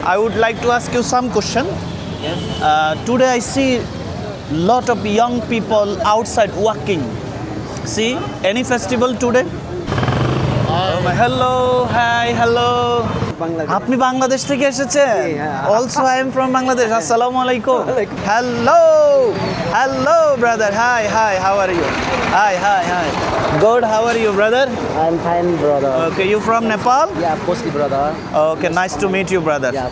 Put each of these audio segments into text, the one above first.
I would like to ask you some question. Yes. Today I see lot of young people outside walking. See, any festival today? Hello, hi, hello. Bangladesh. আপনি বাংলাদেশ থেকে এসেছেন? হ্যাঁ। Also I am from Bangladesh. Assalamu alaikum. Hello, hello, brother. Hi, hi. How are you? Hi, hi, hi. Good. How are you, brother? I'm fine, brother. Okay, you from Nepal? Yeah, mostly, brother. Okay, nice to meet you, brother. Yeah.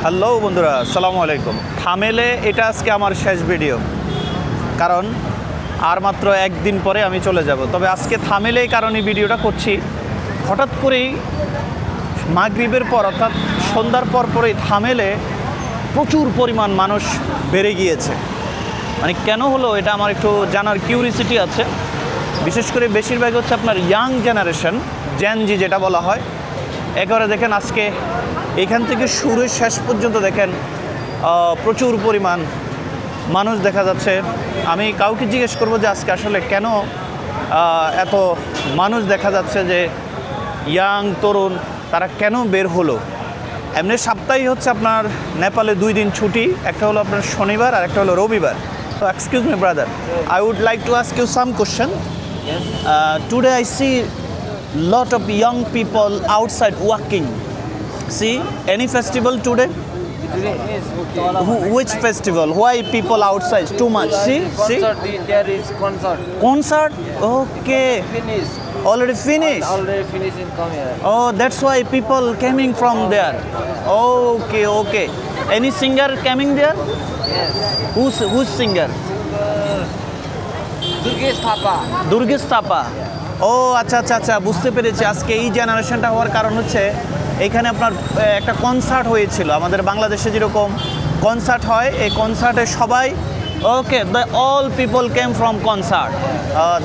Hello বন্ধুরা, আসসালামু আলাইকুম। থামেলে এটা আজকে আমার শেষ video, কারণ আর মাত্র একদিন পরে আমি চলে যাব। তবে আজকে থামেলে এই কারণে ভিডিওটা করছি, হঠাৎ করেই মাগরিবের পর অর্থাৎ সন্ধ্যার পর পরেই থামেলে প্রচুর পরিমাণ মানুষ বেড়ে গিয়েছে। মানে কেন হলো এটা আমার একটু জানার কিউরিসিটি আছে। বিশেষ করে বেশিরভাগ হচ্ছে আপনার ইয়াং জেনারেশন, জেনজি যেটা বলা হয়। একেবারে দেখেন আজকে এখান থেকে শুরু শেষ পর্যন্ত দেখেন প্রচুর পরিমাণ মানুষ দেখা যাচ্ছে। আমি কাউকে জিজ্ঞেস করবো যে আজকে আসলে কেন এত মানুষ দেখা যাচ্ছে, যে ইয়াং তরুণ তারা কেন বের হলো। এমনি সপ্তাহে হচ্ছে আপনার নেপালে 2 দিন ছুটি, একটা হলো আপনার শনিবার আর একটা হলো রবিবার। তো excuse me brother, I would like to ask you some question. Yes. Today I see lot of young people outside walking. See, any festival today? Today is okay. Which festival? Why people outside? Too much. See? Concert, there is concert. Concert? Okay. Finish. Already finished? Already finished in come here. Oh, that's why people coming from there. Okay, okay. Any singer coming there? Yes. Who's singer? Durgesh Thapa. Durgesh Thapa. ও আচ্ছা আচ্ছা আচ্ছা, বুঝতে পেরেছি। আজকে এই জেনারেশনটা হওয়ার কারণ হচ্ছে এখানে আপনার একটা কনসার্ট হয়েছিল। আমাদের বাংলাদেশে যেরকম কনসার্ট হয়, এই কনসার্টে সবাই okay, the all people came from concert,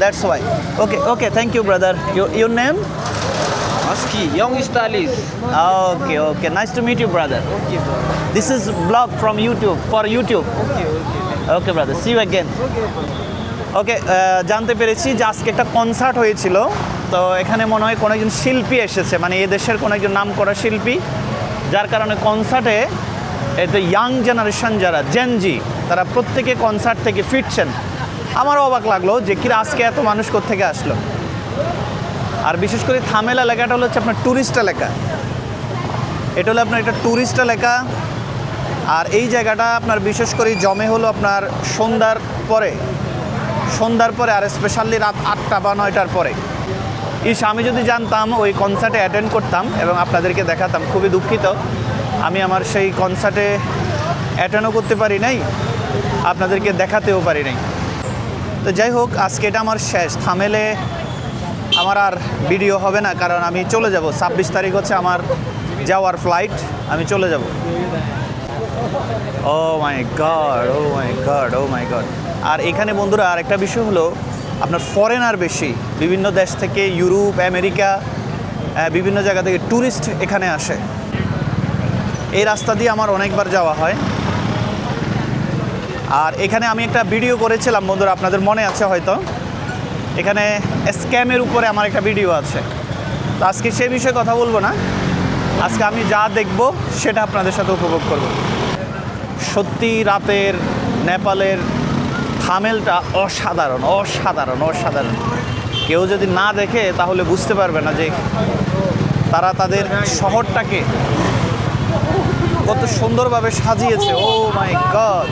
that's why. Okay okay, thank you brother. Your name? Husky, young stylist. Okay okay, nice to meet you brother. Okay, bro. This is blog from YouTube, for YouTube. Okay. Okay brother, see you again. Okay, জানতে পেরেছি যে আজকে একটা concert হয়েছিল। তো এখানে মনে হয় কোনো একজন শিল্পী এসেছে, মানে এ দেশের কোনো একজন নামকরা শিল্পী, যার কারণে কনসার্টে এতে ইয়াং জেনারেশন যারা জেনজি তারা প্রত্যেকে কনসার্ট থেকে ফিরছেন। আমারও অবাক লাগলো যে কিরা আজকে এত মানুষ কোত্থেকে আসলো। আর বিশেষ করে থামেল এলাকাটা হলো হচ্ছে আপনার ট্যুরিস্ট এলাকা। এটা হলো আপনার একটা ট্যুরিস্ট এলাকা। আর এই জায়গাটা আপনার বিশেষ করে জমে হলো আপনার সন্ধ্যার পরে, আর স্পেশালি রাত 8টা বা 9টার পরে। আমি যদি জানতাম ওই কনসার্টে অ্যাটেন্ড করতাম এবং আপনাদেরকে দেখাতাম। খুবই দুঃখিত, আমি আমার সেই কনসার্টে অ্যাটেন্ডও করতে পারি নাই, আপনাদেরকে দেখাতেও পারি নাই। তো যাই হোক, আজকে এটা আমার শেষ। থামেলে আমার আর ভিডিও হবে না, কারণ আমি চলে যাব। 26 তারিখ হচ্ছে আমার যাওয়ার ফ্লাইট, আমি চলে যাব। ও my god, O my god, O my god. আর এখানে বন্ধুরা আরেকটা বিষয় হলো আপনার ফরেনার বেশি, বিভিন্ন দেশ থেকে, ইউরোপ, আমেরিকা, বিভিন্ন জায়গা থেকে ট্যুরিস্ট এখানে আসে। এই রাস্তা দিয়ে আমার অনেকবার যাওয়া হয়। আর এখানে আমি একটা ভিডিও করেছিলাম বন্ধুরা, আপনাদের মনে আছে হয়তো। এখানে স্ক্যামের উপরে আমার একটা ভিডিও আছে। তো আজকে সেই বিষয়ে কথা বলবো না, আজকে আমি যা দেখব সেটা আপনাদের সাথে উপভোগ করব। সত্যি রাতের নেপালের থামেলটা অসাধারণ অসাধারণ অসাধারণ। কেউ যদি না দেখে তাহলে বুঝতে পারবে না যে তারা তাদের শহরটাকে কত সুন্দরভাবে সাজিয়েছে। ও my god,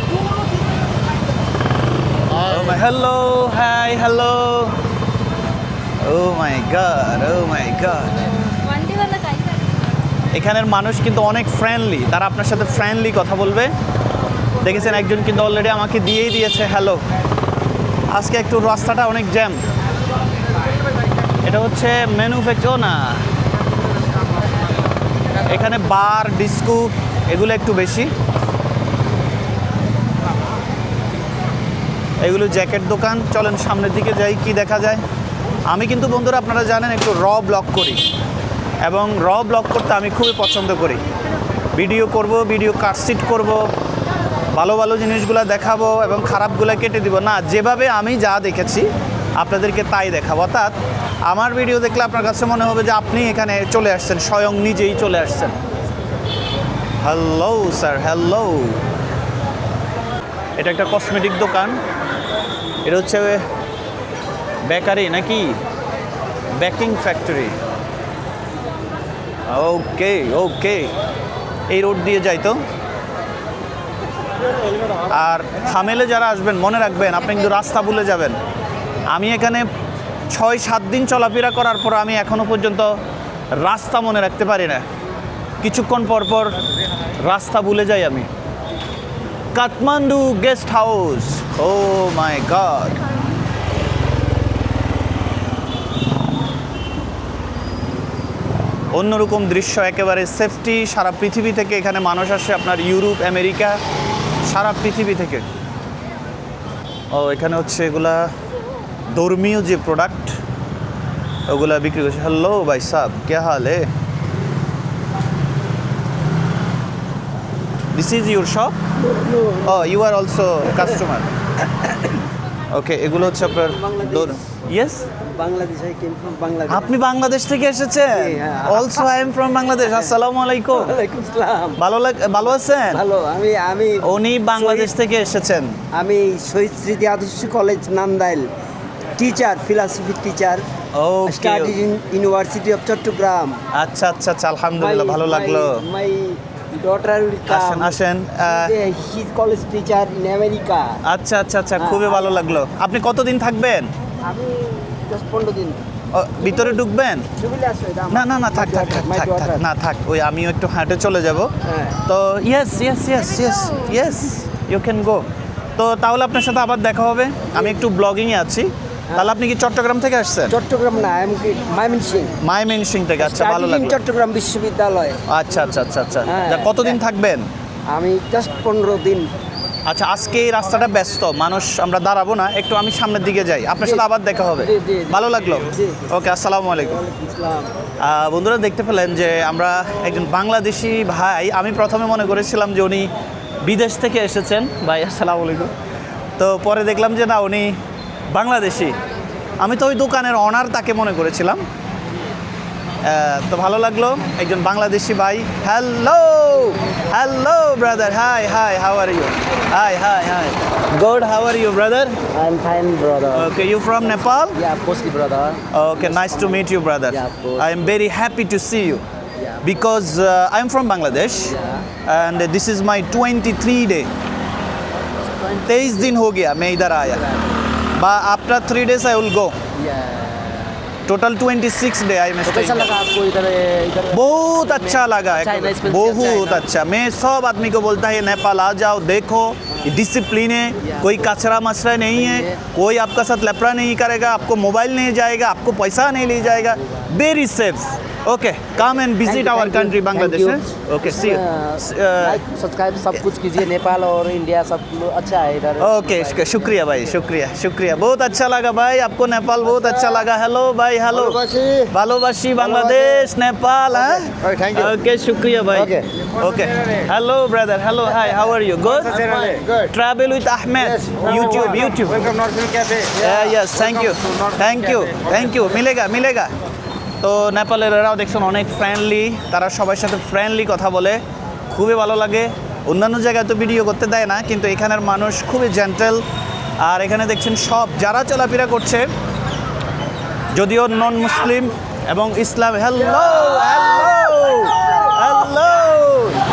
hello, high, hello, O my god, O my god. এখানের মানুষ কিন্তু অনেক ফ্রেন্ডলি, তারা আপনার সাথে ফ্রেন্ডলি কথা বলবে। দেখেছেন একজন কিন্তু অলরেডি আমাকে দিয়েই দিয়েছে হ্যালো। আজকে একটু রাস্তাটা অনেক জ্যাম। এটা হচ্ছে ম্যানুফ্যাকচার না, এখানে বার, ডিস্কো এগুলো একটু বেশি। এগুলো জ্যাকেট দোকান। চলেন সামনের দিকে যাই, কি দেখা যায়। আমি কিন্তু বন্ধুরা আপনারা জানেন একটু ব্লগ করি, এবং ব্লগ করতে আমি খুবই পছন্দ করি। ভিডিও করব, ভিডিও কাটশিট করব, ভালো ভালো জিনিসগুলো দেখাবো এবং খারাপগুলো কেটে দিব না। যেভাবে আমি যা দেখেছি আপনাদেরকে তাই দেখাবো। অর্থাৎ আমার ভিডিও দেখলে আপনার কাছে মনে হবে যে আপনি এখানে চলে আসছেন, স্বয়ং নিজেই চলে আসছেন। Hello sir, hello. এটা একটা কসমেটিক দোকান। এটা হচ্ছে বেকারি নাকি বেকিং ফ্যাক্টরি। ওকে ওকে, এই রোড দিয়ে যাই তো। আর থামেলে যারা আসবেন মনে রাখবেন আপনি কিন্তু রাস্তা ভুলে যাবেন। আমি এখানে 6-7 দিন চলাফেরা করার পর আমি এখনো পর্যন্ত রাস্তা মনে রাখতে পারি না। কিছুক্ষণ পর পর রাস্তা ভুলে যাই আমি। Kathmandu guest house, O my god. অন্যরকম দৃশ্য, একেবারে সেফটি। সারা পৃথিবী থেকে এখানে মানুষ আসে, আপনার ইউরোপ, আমেরিকা, সারা পৃথিবী থেকে। ও এখানে হচ্ছে এগুলা ধর্মীয় যে প্রোডাক্ট ওগুলা বিক্রি করছে। হ্যালো ভাই সাহেব, কে হাল হে? This is your shop? Oh you are also customer. Okay, এগুলো হচ্ছে আপনার yes. Bangladesh, I came from Bangladesh. আপনি বাংলাদেশ থেকে এসেছেন? Also I am from Bangladesh. আসসালামু আলাইকুম। ওয়ালাইকুম আসসালাম। ভালো আছেন? ভালো, আমি উনি বাংলাদেশ থেকে এসেছেন। আমি Shahid Smriti Adarsha college Nandail, teacher, philosophy teacher, okay, study in university of Chittagong. আচ্ছা আচ্ছা আচ্ছা, আলহামদুলিল্লাহ, ভালো লাগলো। মাই ডটার উইল আসেন কাম। আসেন। He is college teacher in America. আচ্ছা আচ্ছা আচ্ছা, খুবই ভালো লাগলো। আপনি কতদিন থাকবেন? আমি জাস্ট 15 দিন। ভিতরে ঢুকবেন? সুবিধা আছে? না না না, থাক থাক থাক থাক থাক, না থাক, ওই আমিও একটু হাঁটে চলে যাব। হ্যাঁ। তো yes yes yes yes yes, you can go. তো তাহলে আপনার সাথে আবার দেখা হবে। আমি একটু ব্লগিংয়ে আছি। তাহলে আপনি কি চট্টগ্রাম থেকে আসছেন? চট্টগ্রাম না, আমি ময়মনসিং। ময়মনসিং থেকে, আচ্ছা, ভালো লাগলো। চট্টগ্রাম বিশ্ববিদ্যালয়। আচ্ছা আচ্ছা আচ্ছা আচ্ছা, হ্যাঁ। তা কতদিন থাকবেন? আমি জাস্ট 15 দিন। আচ্ছা, আজকে এই রাস্তাটা ব্যস্ত, মানুষ, আমরা দাঁড়াবো না, একটু আমি সামনের দিকে যাই, আপনার সাথে আবার দেখা হবে। জি, জি, জি। ভালো লাগলো। জি। ওকে, আসসালামু আলাইকুম। ইসলাম। বন্ধুরা, দেখতে পেলেন যে আমরা একজন বাংলাদেশি ভাই, আমি প্রথমে মনে করেছিলাম যে উনি বিদেশ থেকে এসেছেন। ভাই আসসালামু আলাইকুম। তো পরে দেখলাম যে না, উনি বাংলাদেশি। আমি তো ওই দোকানের অনার তাকে মনে করেছিলাম। তো ভালো লাগলো, একজন বাংলাদেশি ভাই। Hello hello brother, hi hi, how are you? Hi hi hi, good, how are you brother? I'm fine, brother. Okay, you from Nepal? Yeah, mostly, brother. Okay, nice to meet you, brother. Yeah, of course. I am very happy to see you Yeah. because I am from Bangladesh, and this is my 23 day. 23 दिन हो गया मैं इधर आया. But after 3 days I will go. Yeah. Total 26 day I am तो कैसा staying. लगा आपको इधर? बहुत अच्छा लगा, China, especially बहुत China. अच्छा। मैं सब आदमी को बोलता है नेपाल आ जाओ, देखो, डिसिप्लिन है, कोई कचरा मचरा नहीं है, कोई आपका साथ लफड़ा नहीं करेगा, आपको मोबाइल नहीं जाएगा, आपको पैसा नहीं ले जाएगा, very safe. Okay, come and visit our country Bangladesh. Okay, see you. Like subscribe सब कुछ कीजिए। नेपाल और इंडिया सब अच्छा है इधर। ओके, शुक्रिया भाई, शुक्रिया शुक्रिया, बहुत अच्छा लगा भाई, आपको नेपाल बहुत अच्छा लगा। हेलो भाई, हेलो, ভালোবাসি বাংলাদেশ, নেপাল। হ্যাঁ, thank you. ওকে, শুক্রিয়া ভাই। Okay. Okay, hello brother, hello, hi, how are you? Good. Good. Travel with Ahmed, YouTube YouTube. Welcome North Hill Cafe. Yes, thank you thank you thank you, মিলেগা মিলেগা। তো নেপালের এরাও দেখছেন অনেক ফ্রেন্ডলি, তারা সবার সাথে ফ্রেন্ডলি কথা বলে, খুবই ভালো লাগে। অন্যান্য জায়গায় তো ভিডিও করতে দেয় না, কিন্তু এখানের মানুষ খুবই জেন্টেল। আর এখানে দেখছেন সব যারা চলাফেরা করছে, যদিও নন মুসলিম এবং ইসলাম। হ্যালো হ্যালো হ্যালো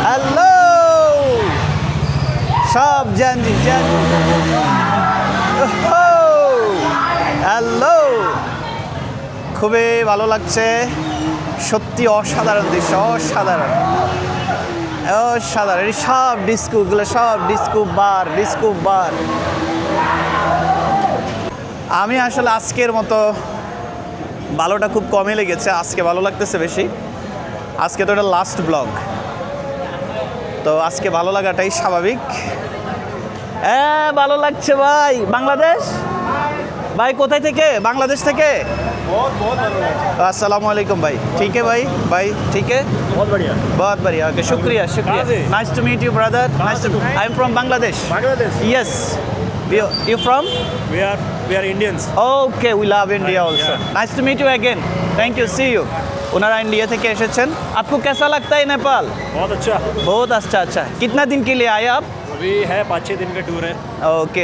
হ্যালো, সব জানি জানি। হ্যালো, খুবই ভালো লাগছে, সত্যি অসাধারণ দৃশ্য, অসাধারণ অসাধারণ। এই সব ডিস্কোগুলো, সব ডিস্কো বার। আমি আসলে আজকের মতো ভালোটা খুব কমই লেগেছে, আজকে ভালো লাগতেছে বেশি। আজকে তো এটা লাস্ট ব্লগ, তো আজকে ভালো লাগাটাই স্বাভাবিক। হ্যাঁ, ভালো লাগছে ভাই। বাংলাদেশ ভাই, কোথায় থেকে? বাংলাদেশ থেকে। अस्सलाम वालेकुम भाई, ठीक है भाई, भाई ठीक है, बहुत बढ़िया। बहुत बढ़िया। ओके, शुक्रिया शुक्रिया, कहाँ से? Nice to meet you brother, nice to, I am from Bangladesh. Bangladesh. Yes, you from? We are Indians. Okay, we love India also. Yeah. Nice to meet you again. Thank you, see you. ওনারা India থেকে এসেছেন। आपको कैसा लगता है नेपाल? बहुत अच्छा। बहुत अच्छा। कितना दिन के लिए आए आप? अभी है 5-6 दिन का टूर है।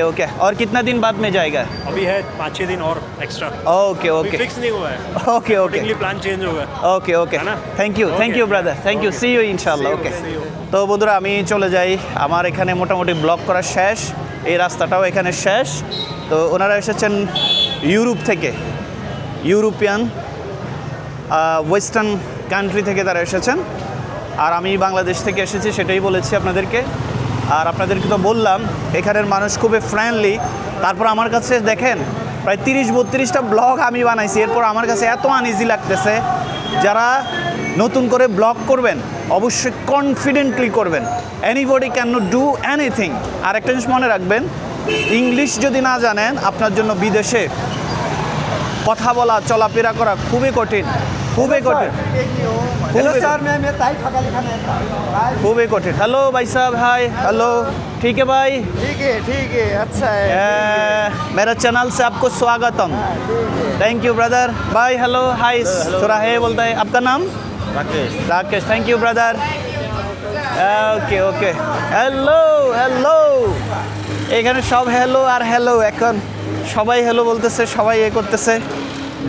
ओके। और कितना दिन बाद में जाएगा? अभी है 5-6 दिन और एक्स्ट्रा। ओके। फिक्स नहीं हुआ है। ओके। प्लान चेंज होगा। ओके। है ना? Thank you brother, thank you, see you ইনশাআল্লাহ। ওকে। তো বন্ধুরা আমি চলে যাই, আমার এখানে মোটামুটি ব্লগ করা শেষ, এই রাস্তাটাও এখানে শেষ। তো ওনারা এসেছেন ইউরোপ থেকে, ইউরোপিয়ান ওয়েস্টার্ন কান্ট্রি থেকে তারা এসেছেন, আর আমি বাংলাদেশ থেকে এসেছি, সেটাই বলেছি আপনাদেরকে। আর আপনাদেরকে তো বললাম এখানের মানুষ খুবই ফ্রেন্ডলি। তারপর আমার কাছে দেখেন প্রায় 30-32টা ব্লগ আমি বানাইছি, এরপর আমার কাছে এত আনইজি লাগতেছে। যারা নতুন করে ব্লগ করবেন অবশ্যই কনফিডেন্টলি করবেন, anybody can not do anything. আর একটা জিনিস মনে রাখবেন, ইংলিশ যদি না জানেন আপনার জন্য বিদেশে কথা বলা চলাফেরা করা খুবই কঠিন। खूबी कठिन। हेलो भाई साहब, हाय, हेलो, ठीक है भाई? ठीक है, अच्छा है। मेरा चैनल से आपको स्वागतम। Thank you brother, bye, hello, hi. थोड़ा है बोलता है। आपका नाम? Rakesh. Thank you brother. Okay. Hello. এখানে সব হ্যালো আর হ্যালো, এখন সবাই হ্যালো বলতেছে, সবাই এ করতেছে।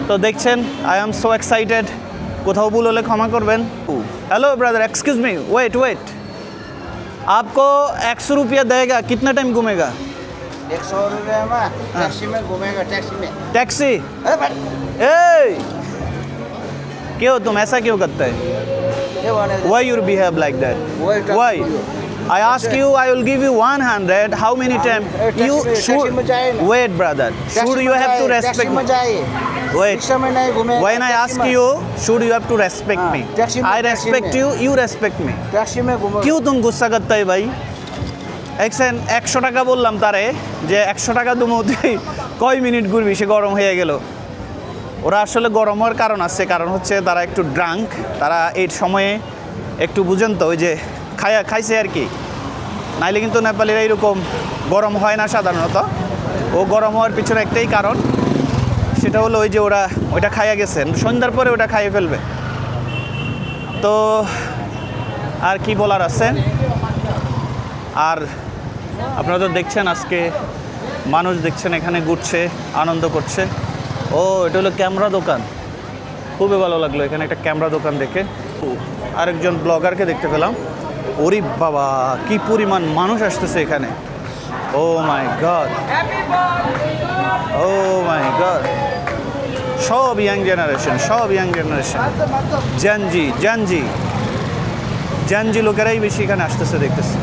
তো দেখছেন, আই এম সো এক্সাইটেড। কোথাও ভুল হলে ক্ষমা করবেন। Hello brother, excuse me, wait. आपको 100 रुपया देगा, कितना टाइम घूमेगा? 100 रुपये में टैक्सी में घूमेगा, टैक्सी? अरे भाई, क्यों तुम ऐसा क्यों करते हैं? Why you behave like that? Why? I ask you, I will give you 100. How many times? You should wait, brother. Should you have to respect me? Wait. When I ask you, should you have to respect me? I respect you, you respect me. Taxi में घूमेगा। क्यों तुम गुस्सा करते है भाई? 100 টাকা বললাম তারে যে 100 টাকা তুমি কয় মিনিট ঘুরবি, সে গরম হয়ে গেল। ওরা আসলে গরম হওয়ার কারণ আছে, কারণ হচ্ছে তারা একটু ড্রাঙ্ক, তারা এই সময়ে একটু বুঝেন তো, ওই যে খাইছে আর কি। নাইলে কিন্তু নেপালিরা এরকম গরম হয় না সাধারণত। ও গরম হওয়ার পিছনে একটাই কারণ, সেটা হলো ওই যে ওরা ওইটা খাইয়া গেছেন, সন্ধ্যার পরে ওটা খাইয়ে ফেলবে। তো আর কি বলার আছে। আর আপনারা তো দেখছেন আজকে মানুষ দেখছেন এখানে ঘুরছে, আনন্দ করছে। ও এটা হলো ক্যামেরা দোকান, খুবই ভালো লাগলো এখানে একটা ক্যামেরা দোকান দেখে। আরেকজন ব্লগারকে দেখতে পেলাম। ওরে বাবা, কি পরিমাণ মানুষ আসতেছে এখানে। ও মাই গড, সব ইয়াং জেনারেশন, জানজি লোকেরাই বেশি এখানে আসতেছে দেখতেছে।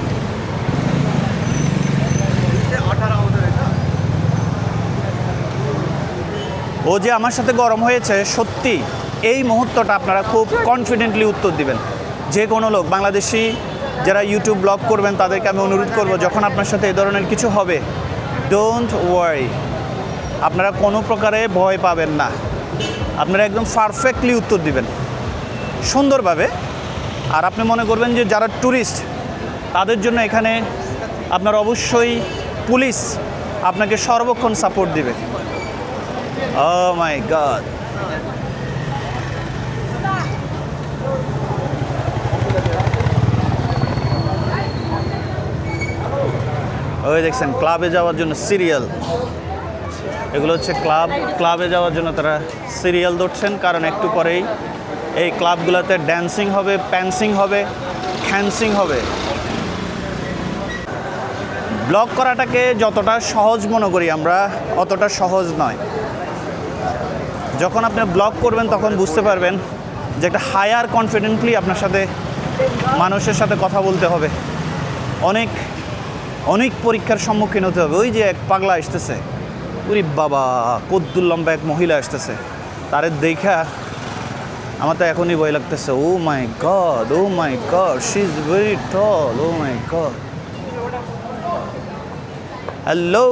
ও যে আমার সাথে গরম হয়েছে, সত্যি এই মুহূর্তটা আপনারা খুব কনফিডেন্টলি উত্তর দিবেন। যে কোনো লোক, বাংলাদেশি যারা ইউটিউব ব্লগ করবেন তাদেরকে আমি অনুরোধ করব, যখন আপনার সাথে এই ধরনের কিছু হবে, ডোন্ট ওয়ারি, আপনারা কোনো প্রকারে ভয় পাবেন না। আপনারা একদম পারফেক্টলি উত্তর দিবেন সুন্দরভাবে। আর আপনি মনে করবেন যে যারা ট্যুরিস্ট তাদের জন্য এখানে আপনার অবশ্যই পুলিশ আপনাকে সর্বক্ষণ সাপোর্ট দিবে। Oh my God. ওই দেখছেন ক্লাবে যাওয়ার জন্য সিরিয়াল, এগুলো হচ্ছে ক্লাবে যাওয়ার জন্য তারা সিরিয়াল ধরছেন, কারণ একটু পরেই এই ক্লাবগুলোতে ড্যান্সিং হবে, প্যান্সিং হবে, খ্যান্সিং হবে। ব্লগ করাটাকে যতটা সহজ মনে করি আমরা, অতটা সহজ নয়। যখন আপনি ব্লগ করবেন তখন বুঝতে পারবেন যে একটা হায়ার কনফিডেন্টলি আপনার সাথে মানুষের সাথে কথা বলতে হবে, অনেক অনেক পরীক্ষার সম্মুখীন হতে হবে। ওই যে এক পাগলা আসতেছে, ওরে বাবা, কদ্দুর লম্বা এক মহিলা আসতেছে, তারে দেখা আমার তো এখনই ভয় লাগতেছে। Oh my god, she is very tall, oh my god. Hello,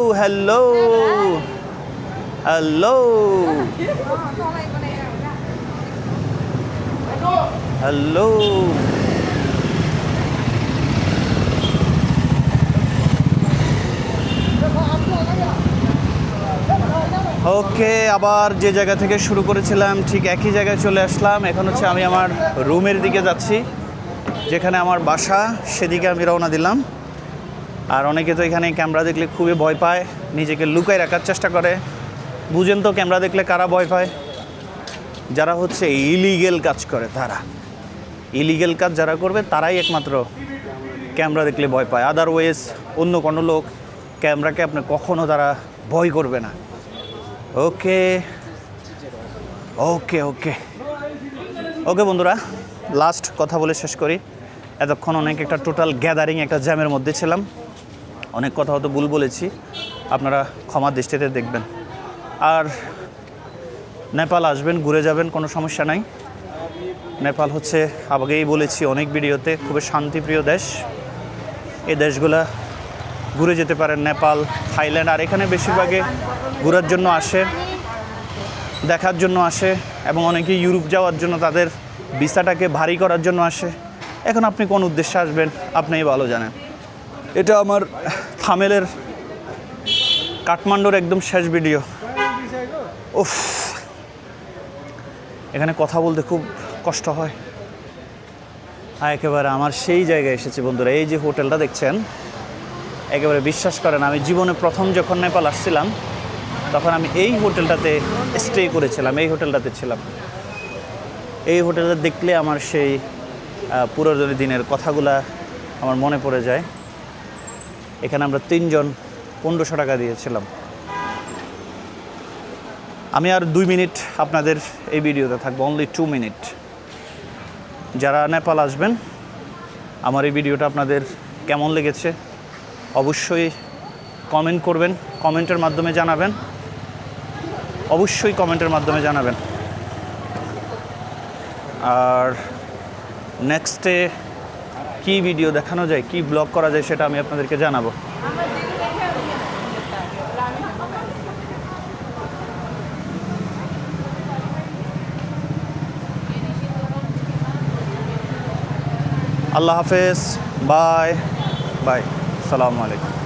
okay, আবার যে জায়গা থেকে শুরু করেছিলাম ঠিক একই জায়গায় চলে আসলাম। এখন হচ্ছে আমি আমার রুমের দিকে যাচ্ছি, যেখানে আমার বাসা, সেদিকে আমি রওনা দিলাম। আর অনেকে তো এখানে ক্যামেরা দেখলে খুবই ভয় পায়, নিজেকে লুকায় রাখার চেষ্টা করে। বুঝেন তো ক্যামেরা দেখলে কারা ভয় পায়? যারা হচ্ছে ইলিগেল কাজ করে, তারা ইলিগেল কাজ যারা করবে তারাই একমাত্র ক্যামেরা দেখলে ভয় পায়। আদারওয়াইজ অন্য কোনো লোক ক্যামেরাকে আপনি কখনো তারা ভয় করবে না। ওকে ওকে ওকে ওকে বন্ধুরা, লাস্ট কথা বলে শেষ করি। এতক্ষণ অনেক একটা টোটাল গ্যাদারিং একটা জ্যামের মধ্যে ছিলাম, অনেক কথা হয়তো ভুল বলেছি, আপনারা ক্ষমা দৃষ্টিতে দেখবেন। আর নেপাল আসবেন, ঘুরে যাবেন, কোনো সমস্যা নাই। নেপাল হচ্ছে, আগেই বলেছি অনেক ভিডিওতে, খুবই শান্তিপ্রিয় দেশ। এই দেশগুলা ঘুরে যেতে পারেন, নেপাল, থাইল্যান্ড। আর এখানে বেশিরভাগে ঘোরার জন্য আসে, দেখার জন্য আসে, এবং অনেকে ইউরোপ যাওয়ার জন্য তাদের ভিসাটাকে ভারী করার জন্য আসে। এখন আপনি কোন উদ্দেশ্যে আসবেন আপনিই ভালো জানেন। এটা আমার থামেলের কাঠমান্ডুর একদম শেষ ভিডিও। উফ, এখানে কথা বলতে খুব কষ্ট হয়। একেবারে আমার সেই জায়গায় এসেছি বন্ধুরা। এই যে হোটেলটা দেখছেন, একেবারে বিশ্বাস করেন, আমি জীবনে প্রথম যখন নেপাল আসছিলাম তখন আমি এই হোটেলটাতে স্টে করেছিলাম, এই হোটেলটাতে ছিলাম। এই হোটেলটা দেখলে আমার সেই পুরনো দিনের কথাগুলা আমার মনে পড়ে যায়। এখানে আমরা 3 জন 1500 টাকা দিয়েছিলাম। আমি আর 2 মিনিট আপনাদের এই ভিডিওতে থাকবো, অনলি 2 মিনিট। যারা নেপাল আসবেন, আমার এই ভিডিওটা আপনাদের কেমন লেগেছে অবশ্যই কমেন্ট করবেন, কমেন্টের মাধ্যমে জানাবেন, অবশ্যই কমেন্টের মাধ্যমে জানাবেন। আর নেক্সটে কী ভিডিও দেখানো যায়, কী ব্লগ করা যায়, সেটা আমি আপনাদেরকে জানাবো। আল্লাহ হাফেজ, বাই বাই, সালামু আলাইকুম।